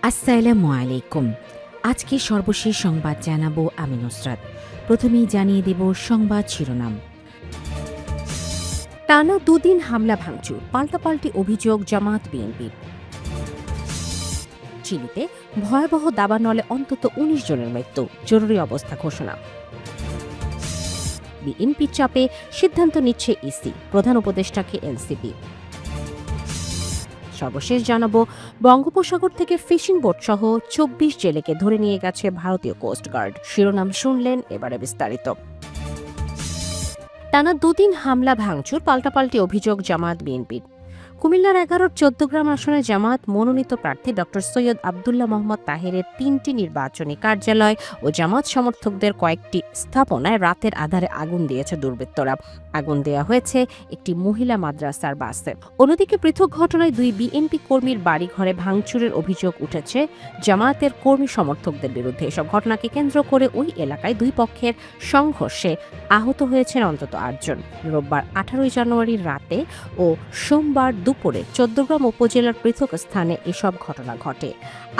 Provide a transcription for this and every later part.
আসসালামু আলাইকুম। আজকে সর্বশেষ সংবাদ জানাবো আমি নুসরাত। প্রথমেই জানিয়ে দেব সংবাদ শিরোনাম। টানা দুদিন হামলা ভাঙচুর, পাল্টাপাল্টি অভিযোগ জামাত বিএনপির। চিলিতে ভয়াবহ দাবানলে অন্তত ১৯ জনের মৃত্যু, জরুরি অবস্থা ঘোষণা। বিএনপির চাপে সিদ্ধান্ত নিচ্ছে ইসি, প্রধান উপদেষ্টাকে এনসিপি। সর্বশেষ জানাবো, বঙ্গোপসাগর থেকে ফিশিং বোট সহ ২৪ জেলেকে ধরে নিয়ে গেছে ভারতীয় কোস্টগার্ড। শিরোনাম শুনলেন, এবারে বিস্তারিত। টানা দুদিন হামলা ভাঙচুর, পাল্টাপাল্টি অভিযোগ জামাত বিএনপির। কুমিল্লার ১১-র ১৪গ্রাম আসনে জামাত মনোনীত প্রার্থী ড সৈয়দ আবদুল্লাহ মোহাম্মদ তাহেরের ৩টি নির্বাচনী কার্যালয় ও জামাত সমর্থকদের কয়েকটি স্থাপনায় রাতের আধারে আগুন দিয়েছে দুর্বৃত্তরা। আগুন দেওয়া হয়েছে একটি মহিলা মাদ্রাসার বাসে। অন্যদিকে পৃথক ঘটনায় ২ বিএনপি কর্মীর বাড়িঘরে ভাঙচুরের অভিযোগ উঠেছে জামায়াতের কর্মী সমর্থকদের বিরুদ্ধে। এসব ঘটনাকে কেন্দ্র করে ওই এলাকায় দুই পক্ষের সংঘর্ষে আহত হয়েছেন অন্তত ৮ জন। রোববার ১৮ জানুয়ারি রাতে ও সোমবার দুপুরে ১৪গ্রাম উপজেলার পৃথক স্থানে এসব ঘটনা ঘটে।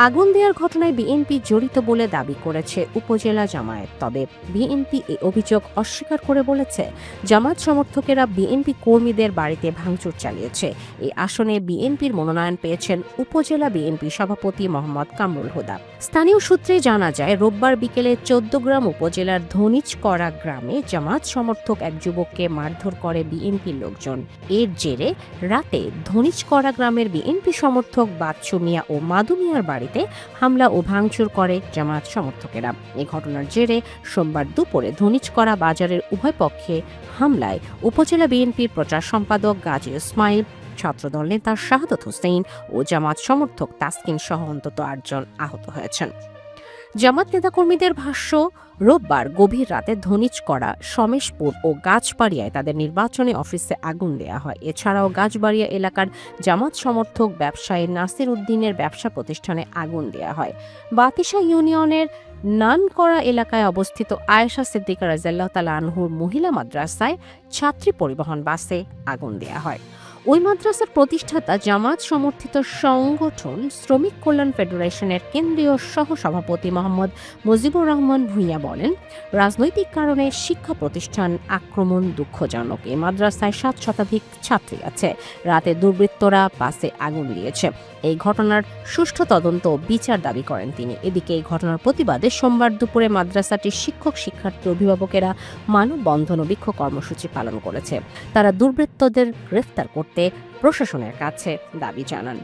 আগুন দেওয়ার ঘটনায় বিএনপি জড়িত বলে দাবি করেছে উপজেলা জামায়াত। তবে বিএনপি এই অভিযোগ অস্বীকার করে বলেছে, জামাত সমর্থকেরা বিএনপি কর্মীদের বাড়িতে ভাঙচুর চালিয়েছে। এই আসনে বিএনপির মনোনয়ন পেয়েছেন উপজেলা বিএনপি সভাপতি মোহাম্মদ কামরুল হুদা। স্থানীয় সূত্রে জানা যায়, রোববার বিকেলে ১৪গ্রাম উপজেলার ধনিচকড়া গ্রামে জামাত সমর্থক এক যুবককে মারধর করে বিএনপির লোকজন। এর জেরে রাতে ধনিচকড়া গ্রামের বিএনপি সমর্থক বাচ্চু মিয়া ও মাদু মিয়ার বাড়িতে হামলা ও ভাঙচুর করে জামাত সমর্থকেরা। এই ঘটনার জেরে সোমবার দুপুরে ধনিচকড়া বাজারের উভয় পক্ষে হামলায় উপজেলা বিএনপির প্রচার সম্পাদক গাজী ইসমাইল, ছাত্রদল নেতা শাহাদত হোসেন ও জামাত সমর্থক তাসকিন সহ অন্তত ৮ জন আহত হয়েছেন। জামাত নেতাকর্মীদের ভাষ্য, রোববার গভীর রাতে ধনিচকড়া, সমেশপুর ও গাছবাড়িয়ায় তাদের নির্বাচনী অফিসে আগুন দেওয়া হয়। এছাড়াও গাছবাড়িয়া এলাকার জামাত সমর্থক ব্যবসায়ী নাসির উদ্দিনের ব্যবসা প্রতিষ্ঠানে আগুন দেওয়া হয়। বাতিশা ইউনিয়নের নানকড়া এলাকায় অবস্থিত আয়েশা সিদ্দিকা রাদিয়াল্লাহু তাআলা আনহুর মহিলা মাদ্রাসায় ছাত্রী পরিবহন বাসে আগুন দেওয়া হয়। ওই মাদ্রাসার প্রতিষ্ঠাতা জামাত সমর্থিত সংগঠন শ্রমিক কল্যাণ ফেডারেশনের কেন্দ্রীয় সহসভাপতি মোহাম্মদ মুজিবুর রহমান ভূঁইয়া বলেন, রাজনৈতিক কারণে শিক্ষা প্রতিষ্ঠান আক্রমণ দুঃখজনক। এই মাদ্রাসায় ৭ শতাধিক ছাত্রী আছে। রাতে দুর্বৃত্তরা বাসে আগুন দিয়েছে। এই ঘটনার সুষ্ঠু তদন্ত ও বিচার দাবি করেন তিনি। এদিকে এই ঘটনার প্রতিবাদে সোমবার দুপুরে মাদ্রাসাটির শিক্ষক, শিক্ষার্থী, অভিভাবকেরা মানববন্ধন ও বিক্ষোভ কর্মসূচি পালন করেছে। তারা দুর্বৃত্তদের গ্রেফতার করতে প্রশাসনের কাছে দাবি জানান।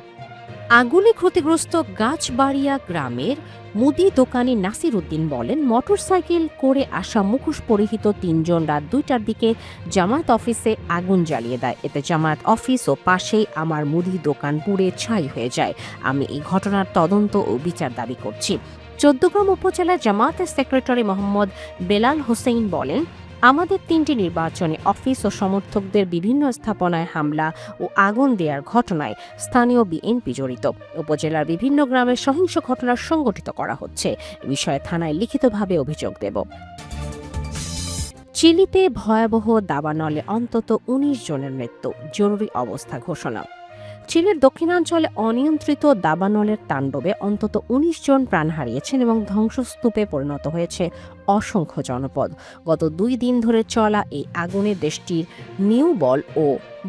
আগুনে ক্ষতিগ্রস্ত গাছবাড়িয়া গ্রামের মুদি দোকানি নাসির উদ্দিন বলেন, মোটরসাইকেল করে আসা মুখোশ পরিহিত ৩ জন রাত ২টার দিকে জামায়াত অফিসে আগুন জ্বালিয়ে দেয়। এতে জামায়াত অফিস ও পাশেই আমার মুদি দোকান পুড়ে ছাই হয়ে যায়। আমি এই ঘটনার তদন্ত ও বিচার দাবি করছি। ১৪গ্রাম উপজেলা জামায়াতের সেক্রেটারি মোহাম্মদ বেলাল হোসেন বলেন, আমাদের ৩টি নির্বাচনী অফিস ও সমর্থকদের বিভিন্ন স্থাপনায় হামলা ও আগুন দেওয়ার ঘটনায় স্থানীয় বিএনপি জড়িত। উপজেলার বিভিন্ন গ্রামে সহিংস ঘটনা সংঘটিত করা হচ্ছে। এ বিষয়ে থানায় লিখিতভাবে অভিযোগ দেব। চিলিতে ভয়াবহ দাবানলে অন্তত ১৯ জনের মৃত্যু, জরুরি অবস্থা ঘোষণা। চিলির দক্ষিণাঞ্চলে অনিয়ন্ত্রিত দাবানলের তাণ্ডবে অন্তত ১৯ জন প্রাণ হারিয়েছেন এবং ধ্বংসস্তূপে পরিণত হয়েছে অসংখ্য জনপদ। গত ২ দিন ধরে চলা এই আগুনে দেশটির নিউবল ও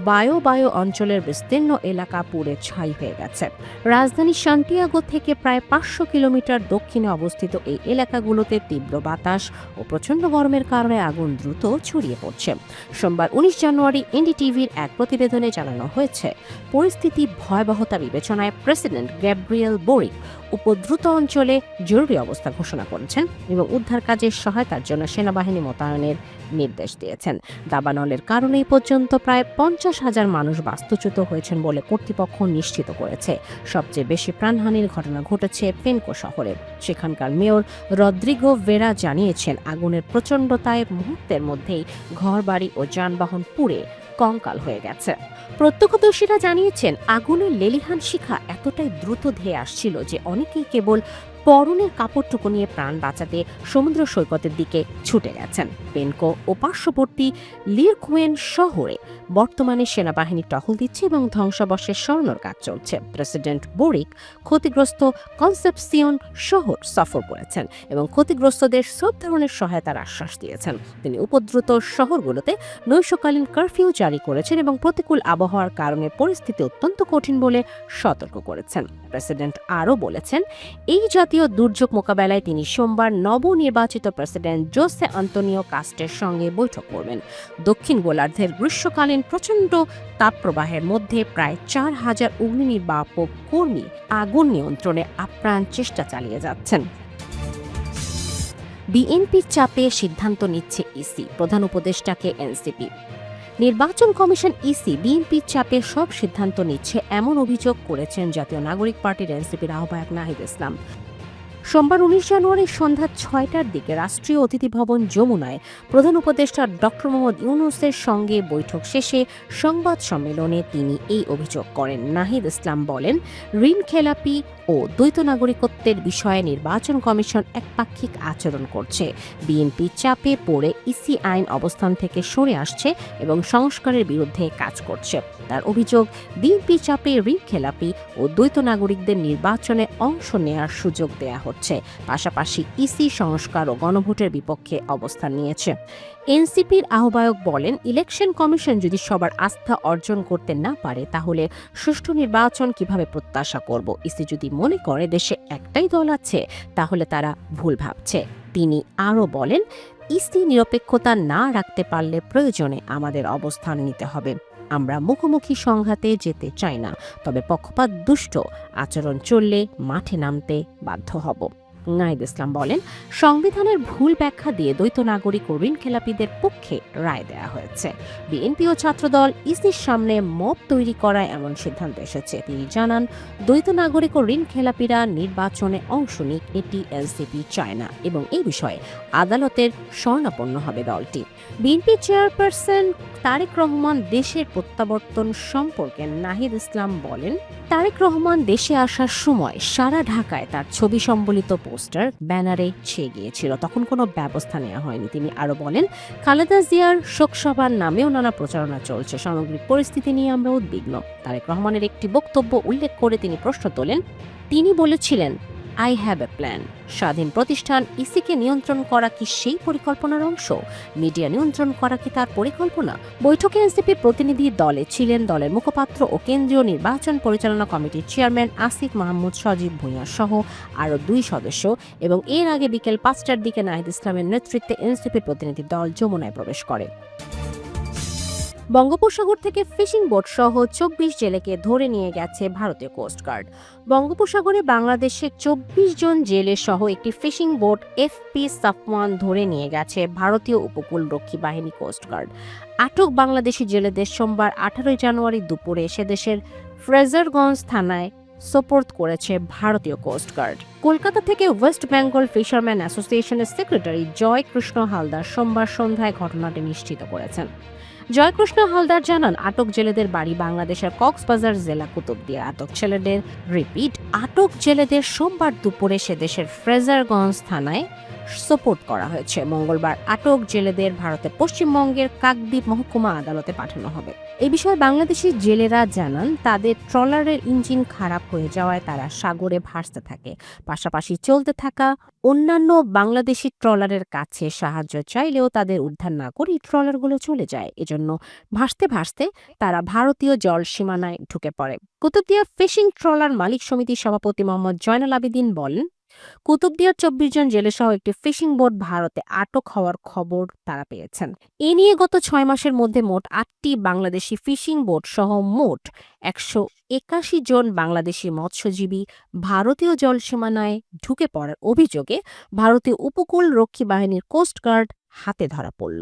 বায়ো অঞ্চলের বিস্তীর্ণ এলাকা পুড়ে ছাই হয়ে গেছে। রাজধানী সান্টিয়াগো থেকে প্রায় ৫০০ কিলোমিটার দক্ষিণে অবস্থিত এই এলাকাগুলোতে তীব্র বাতাস ও প্রচণ্ড গরমের কারণে আগুন দ্রুত ছড়িয়ে পড়ছে। সোমবার ১৯ জানুয়ারি এনডিটিভির এক প্রতিবেদনে জানানো হয়েছে, পরিস্থিতি ভয়াবহতা বিবেচনায় প্রেসিডেন্ট গ্যাব্রিয়েল বোরিক উপদ্রুত অঞ্চলে জরুরি অবস্থা ঘোষণা করেছেন এবং উদ্ধার কাজে সহায়তার জন্য সেনাবাহিনী মোতায়েনের নির্দেশ দিয়েছেন। দাবানলের কারণে এই পর্যন্ত প্রায় ৫০,০০০ মানুষ বাস্তুচ্যুত হয়েছেন বলে কর্তৃপক্ষ নিশ্চিত করেছে। সবচেয়ে বেশি প্রাণহানির ঘটনা ঘটেছে পেনকো শহরে। সেখানকার মেয়র রদ্রিগো ভেরা জানিয়েছেন, আগুনের প্রচণ্ডতায় মুহূর্তের মধ্যেই ঘরবাড়ি ও যানবাহন পুড়ে কঙ্কাল হয়ে গেছে। প্রত্যক্ষদর্শীরা জানিয়েছেন, আগুনের লেলিহান শিখা এতটাই দ্রুত ধেয়ে আসছিল যে অনেকেই কেবল পরনের কাপড়টুকু নিয়ে প্রাণ বাঁচাতে সমুদ্র সৈকতের দিকে ছুটে গেছেন। পেনকো ও পার্শ্ববর্তী লিরকুয়েন শহরে বর্তমানে সেনাবাহিনী টহল দিচ্ছে এবং ধ্বংসাবশেষ সরানোর কাজ চলছে। প্রেসিডেন্ট বোরিক ক্ষতিগ্রস্ত কনসেপসিয়ন শহর সফর করেছেন এবং ক্ষতিগ্রস্তদের সব ধরনের সহায়তার আশ্বাস দিয়েছেন। তিনি উপদ্রুত শহরগুলোতে নৈশকালীন কারফিউ জারি করেছেন এবং প্রতিকূল আবহাওয়ার কারণে পরিস্থিতি অত্যন্ত কঠিন বলে সতর্ক করেছেন। প্রেসিডেন্ট আরও বলেছেন, এই জাতীয় দুর্যোগ মোকাবেলায় তিনি সোমবার নবনির্বাচিত প্রেসিডেন্ট জোসে আন্তোনিও কাস্টের সঙ্গে বৈঠক করবেন। দক্ষিণ গোলার্ধের গ্রীষ্মকালীন প্রচণ্ড তাপপ্রবাহের মধ্যে প্রায় 4,000 অগ্নিনির্বাপক কর্মী আগুন নিয়ন্ত্রণে আপ্রাণ চেষ্টা চালিয়ে যাচ্ছেন। বিএনপির চাপে সিদ্ধান্ত নিচ্ছে ইসি, প্রধান উপদেষ্টাকে এনসিপি। নির্বাচন কমিশন ইসি বিএনপির চাপে সব সিদ্ধান্ত নিচ্ছে এমন অভিযোগ করেছেন জাতীয় নাগরিক পার্টির এনসিপির আহ্বায়ক নাহিদ ইসলাম। সোমবার 19 জানুয়ারি সন্ধ্যা 6টার দিকে রাষ্ট্রীয় অতিথি ভবন যমুনায় প্রধান উপদেষ্টা ডক্টর মোহাম্মদ ইউনূসের সঙ্গে বৈঠক শেষে সংবাদ সম্মেলনে তিনি এই অভিযোগ করেন। নাহিদ ইসলাম বলেন, ঋণ খেলাপি ও দ্বৈত নাগরিকত্বের বিষয়ে নির্বাচন কমিশন একপাক্ষিক আচরণ করছে। বিএনপি চাপে পড়ে ইসি আইন অবস্থান থেকে সরে আসছে এবং সংস্কারের বিরুদ্ধে কাজ করছে। তার অভিযোগ, বিএনপি চাপে ঋণ খেলাপি ও দ্বৈত নাগরিকদের নির্বাচনে অংশ নেয়ার সুযোগ দেয়া হচ্ছে। পাশাপাশি ইসি সংস্কার ও গণভোটের বিপক্ষে অবস্থান নিয়েছে। এনসিপির আহ্বায়ক বলেন, ইলেকশন কমিশন যদি সবার আস্থা অর্জন করতে না পারে তাহলে সুষ্ঠু নির্বাচন কিভাবে প্রত্যাশা করব? ইসি যদি মনে করে দেশে একটাই দল আছে তাহলে তারা ভুল ভাবছে। তিনি আরও বলেন, ইসি নিরপেক্ষতা না রাখতে পারলে প্রয়োজনে আমাদের অবস্থান নিতে হবে। আমরা মুখোমুখি সংঘাতে যেতে চাই না, তবে পক্ষপাত দুষ্ট আচরণ চললে মাঠে নামতে বাধ্য হব। নাহিদ ইসলাম বলেন, সংবিধানের ভুল ব্যাখ্যা দিয়ে দ্বৈত নাগরিক ও ঋণ খেলাপিদের পক্ষে রায় দেয়া হয়েছে। বিএনপি ও ছাত্রদল ইসির সামনে মব তৈরি করায় এমন সিদ্ধান্ত এসেছে। তিনি জানান, দ্বৈত নাগরিক ও ঋণ খেলাপিরা নির্বাচনে অংশ নিক, এটি এনসিপি চায় না এবং এই বিষয়ে আদালতের শরণাপন্ন হবে দলটি। বিএনপি চেয়ারপারসন তারেক রহমান দেশের প্রত্যাবর্তন সম্পর্কে নাহিদ ইসলাম বলেন, তারেক রহমান দেশে আসার সময় সারা ঢাকায় তার ছবি সম্বলিত পোস্টার ব্যানারে ছেয়ে গিয়েছিল, তখন কোনো ব্যবস্থা নেওয়া হয়নি। তিনি আরও বলেন, খালেদা জিয়ার শোকসভার নামেও নানা প্রচারণা চলছে। সামগ্রিক পরিস্থিতি নিয়ে আমরা উদ্বিগ্ন। তারেক রহমানের একটি বক্তব্য উল্লেখ করে তিনি প্রশ্ন তোলেন, তিনি বলেছিলেন, আই হ্যাভ এ প্ল্যান। স্বাধীন প্রতিষ্ঠান ইসিকে নিয়ন্ত্রণ করা কি সেই পরিকল্পনার অংশ? মিডিয়া নিয়ন্ত্রণ করা কি তার পরিকল্পনা? বৈঠকে এনসিপির প্রতিনিধি দলে ছিলেন দলের মুখপাত্র ও কেন্দ্রীয় নির্বাচন পরিচালনা কমিটির চেয়ারম্যান আসিফ মাহমুদ সজীব ভূঁইয়া সহ আরও 2 সদস্য এবং এর আগে বিকেল 5টার দিকে নাহিদ ইসলামের নেতৃত্বে এনসিপির প্রতিনিধি দল যমুনায় প্রবেশ করে। বঙ্গোপসাগর থেকে ফিশিং বোট সহ 24 জেলেকে ধরে নিয়ে গেছে ভারতীয় কোস্টগার্ড। বঙ্গোপসাগরে বাংলাদেশের 24 জন জেলে সহ একটি ফিশিং বোট এফপি সাফওয়ান ধরে নিয়ে গেছে ভারতীয় উপকূল রক্ষী বাহিনী কোস্টগার্ড। আটক বাংলাদেশি জেলেদের সোমবার 18 জানুয়ারি দুপুরে সেদেশের ফ্রেজারগঞ্জ থানায় সোপর্দ করেছে ভারতীয় কোস্টগার্ড। কলকাতা থেকে ওয়েস্ট বেঙ্গল ফিশারম্যান অ্যাসোসিয়েশনের সেক্রেটারি জয় কৃষ্ণ হালদার সোমবার সন্ধ্যায় ঘটনাটি নিশ্চিত করেছেন। জয়কৃষ্ণ হালদার জানান, আটক জেলেদের বাড়ি বাংলাদেশের কক্সবাজার জেলা কুতুবদিয়া। আটক জেলেদের সোমবার দুপুরে সেদেশের ফ্রেজারগঞ্জ থানায় সোপর্দ করা হয়েছে। মঙ্গলবার আটক জেলেদের ভারতের পশ্চিমবঙ্গের কাকদ্বীপ মহকুমা আদালতে পাঠানো হবে। এই বিষয়ে বাংলাদেশি জেলেরা জানান, তাদের ট্রলারের ইঞ্জিন খারাপ হয়ে যাওয়ায় তারা সাগরে ভাসতে থাকে। পাশাপাশি চলতে থাকা অন্যান্য বাংলাদেশি ট্রলারের কাছে সাহায্য চাইলেও তাদের উদ্ধার না করে ট্রলারগুলো চলে যায়। এজন্য ভাসতে ভাসতে তারা ভারতীয় জল সীমানায় ঢুকে পড়ে। কুতুবদিয়া ফিশিং ট্রলার মালিক সমিতির সভাপতি মোহাম্মদ জয়নাল আবেদিন বলেন, কুতুবদিয়ার 24 জন জেলেসহ একটি ফিশিং বোট ভারতে আটক হওয়ার খবর তারা পেয়েছেন। এ নিয়ে গত 6 মাসের মধ্যে মোট 8টি বাংলাদেশি ফিশিং বোট সহ মোট 181 জন বাংলাদেশি মৎস্যজীবী ভারতীয় জলসীমানায় ঢুকে পড়ার অভিযোগে ভারতীয় উপকূল রক্ষী বাহিনীর কোস্টগার্ড হাতে ধরা পড়ল।